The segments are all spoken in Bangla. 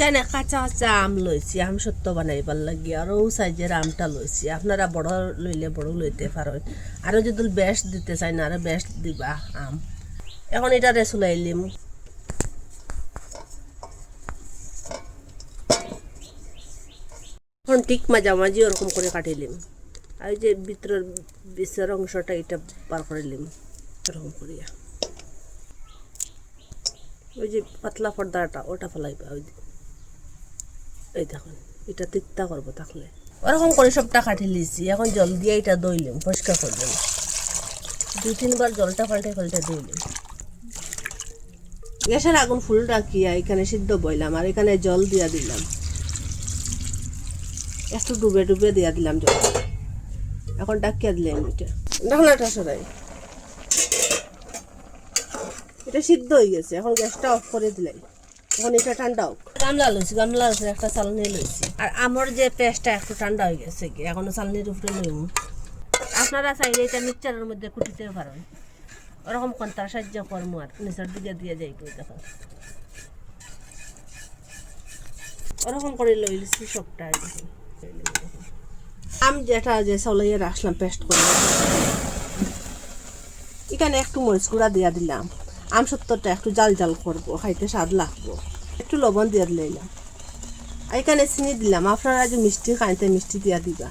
এখানে কাঁচা কাঁচা আম লইছি আমসত বানাইবার লাগি আরও সাইজের আমটা লইছি আপনারা বড় লইলে বড় লইতে পারেন আরও যদি বেশ দিতে চাই না আরও বেশ দিবা আম এখন এটা চুলাইলিম এখন ঠিক মাঝামাঝি ওরকম করে কাটিলিম আর যে ভিতরের বিচের অংশটা এটা বার করিলিম এরকম করিয়া ওই যে পাতলা পর্দাটা ওটা ফেলাইবা ওই এই দেখুন এটা তিক্তা করবো থাকলে ওরকম করে সবটা কাটি লিছি এখন জল দিয়ে এটা দইলাম পরিষ্কার করলাম 2-3 বার জলটা পাল্টে পাল্টে দইলাম গ্যাসের আগুন ফুল রাখিয়া এখানে সিদ্ধ বইলাম আর এখানে জল দিয়া দিলাম একটু ডুবে ডুবে দিয়া দিলাম জল এখন ডাকিয়া দিলাম এটা ঢাকনাটা সরাই এটা সিদ্ধ হয়ে গেছে এখন গ্যাসটা অফ করে দিলাই এখন এটা ঠান্ডা হোক গামলা লইছি গামলার উপরে একটা চালনি লইছি আর আমার যে পেস্টটা একটু ঠান্ডা হয়ে গেছে এখনো চালনির উপরে লইম আপনারা চাইলে এটা মিক্সচারের মধ্যে কুটিতে পারেন ওরকম কন্তার সাহায্য করবো আর নিচের দিকে দিয়ে যাইব দেখো ওরকম করে লইছি সবটা আম যেটা যে চাউলাইয়ে রাখলাম পেস্ট করে এখানে একটু মরিচ গুঁড়া দিয়া দিলাম আমসত্তরটা একটু জাল জাল করবো খাইতে স্বাদ লাগবো একটু লবণ দিয়ে দিলাম আর এখানে চিনি দিলাম আপনারা যে মিষ্টি খাইতে মিষ্টি দিয়া দিবা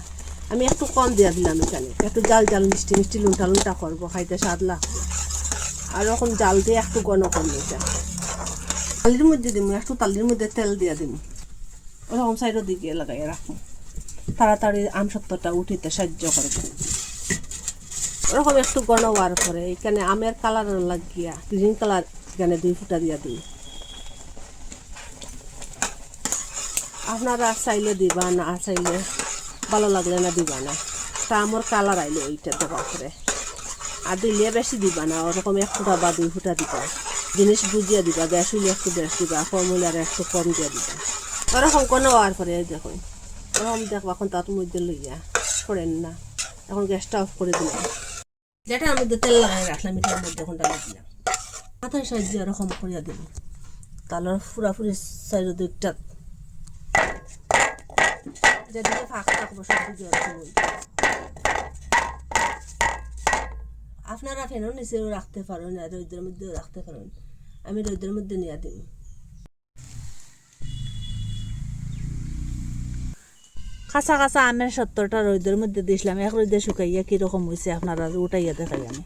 আমি একটু কম দিয়া দিলাম এখানে একটু জাল জাল মিষ্টি মিষ্টি লুনটা লুনটা করবো খাইতে স্বাদ লাগবে আর ওরকম জাল দিয়ে একটু গণ করবো এটা তালির মধ্যে দিব একটু তালির মধ্যে তেল দিয়ে দিব ওরকম সাইডের দিকে লাগাইয়া রাখবো তাড়াতাড়ি আমসত্তরটা উঠিতে সাহায্য করবো ওরকম একটু গণ হওয়ার পরে এখানে আমের কালার লাগিয়া গ্রিন কালার এখানে 2 ফুটা দিয়া দিই আপনারা চাইলে দিবা না চাইলে ভালো লাগলে না দিবা না তা আমার কালার আইলো এইটা দেওয়ার পরে আর দিলে বেশি দিবা না ওরকম 1 ফুটা বা 2 ফুটা দিবা জিনিস বুঝিয়ে দিবা বেশ হইলে একটু বেশ দিবা কম হইলে আর একটু কম দিয়ে দিবা ওরকম কোনো হওয়ার পরে দেখুন ওরকম দেখবা এখন তার মধ্যে লইয়া করেন না এখন গ্যাসটা অফ করে দিলাম যেটার মধ্যে তেল লাগাই রাখলাম এটার মধ্যে এখন ডালা দিলাম মাথায় সাহায্যে ওরকম করিয়া দেব তাহলে পুরাপুরি সাইড দিকটা যেদিকে ফাঁক থাকবো সব দিকে আপনারা ফেনও নিচেও রাখতে পারেন আর রোদের মধ্যেও রাখতে পারেন আমি রোদের মধ্যে নিয়ে দিই কাঁচা কাঁচা আমের 70টা রোদের মধ্যে দিয়েছিলাম এক রোদে শুকাইয়া কীরকম হয়েছে আপনারা উঠাইয়া দেখাই আমি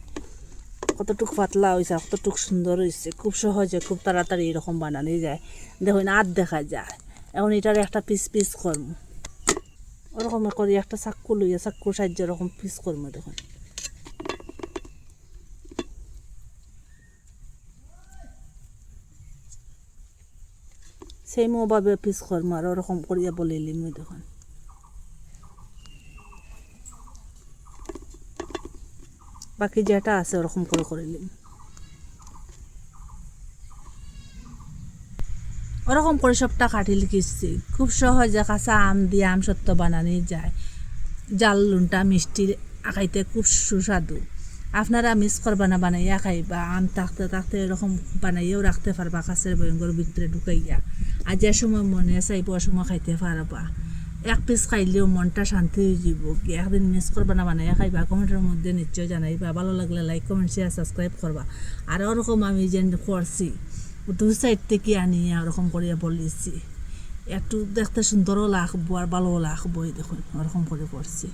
কতটুকু পাতলা হয়েছে কতটুকু সুন্দর হয়েছে খুব সহজে খুব তাড়াতাড়ি এরকম বানানো যায় দেখুন আর দেখা যায় এখন এটার একটা পিস পিস করবো ওরকম করি একটা চাক্কু লইয়া চাক্কুর সাহায্যে ওরকম পিস করবো দেখুন সেই মোভাবে পিস করবো আর ওরকম করিয়া বলিলিম দেখুন বাকি যেটা আছে ওরকম করে করিলিম ওরকম করে সবটা কাটি লিখেছি খুব সহজে কাঁচা আম দিয়ে আমসত্ব বানানো যায় জাল লুনটা মিষ্টি খাইতে খুব সুস্বাদু আপনারা মিস করবা না বানাইয়া খাইবা আম থাকতে থাকতে এরকম বানাইয়াও রাখতে পারবা কাছের বয়ঙ্গর ভিতরে ঢুকাইয়া আর যে সময় মনে চাইব সময় খাইতে পারবা এক পিস খাইলেও মনটা শান্তি হয়ে যাব একদিন মিস করবা না বানাইয়া খাইবা কমেন্টের মধ্যে নিশ্চয় জানাইবা ভালো লাগলে লাইক কমেন্ট শেয়ার সাবস্ক্রাইব করবা আর ওরকম আমি যে করছি 2 সাইড থেকে আনিয়ে ওরকম করিয়া বলেছি একটু দেখতে সুন্দরও লাগবো আর ভালোও লাগবো দেখুন ওরকম করে করছি